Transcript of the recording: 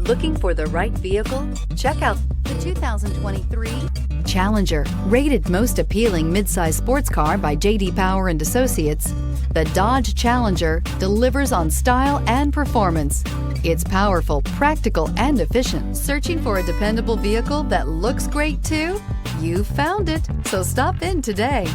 Looking for the right vehicle? Check out the 2023 Challenger. Rated most appealing midsize sports car by J.D. Power and Associates, the Dodge Challenger delivers on style and performance. It's powerful, practical, and efficient. Searching for a dependable vehicle that looks great too? You found it, so stop in today.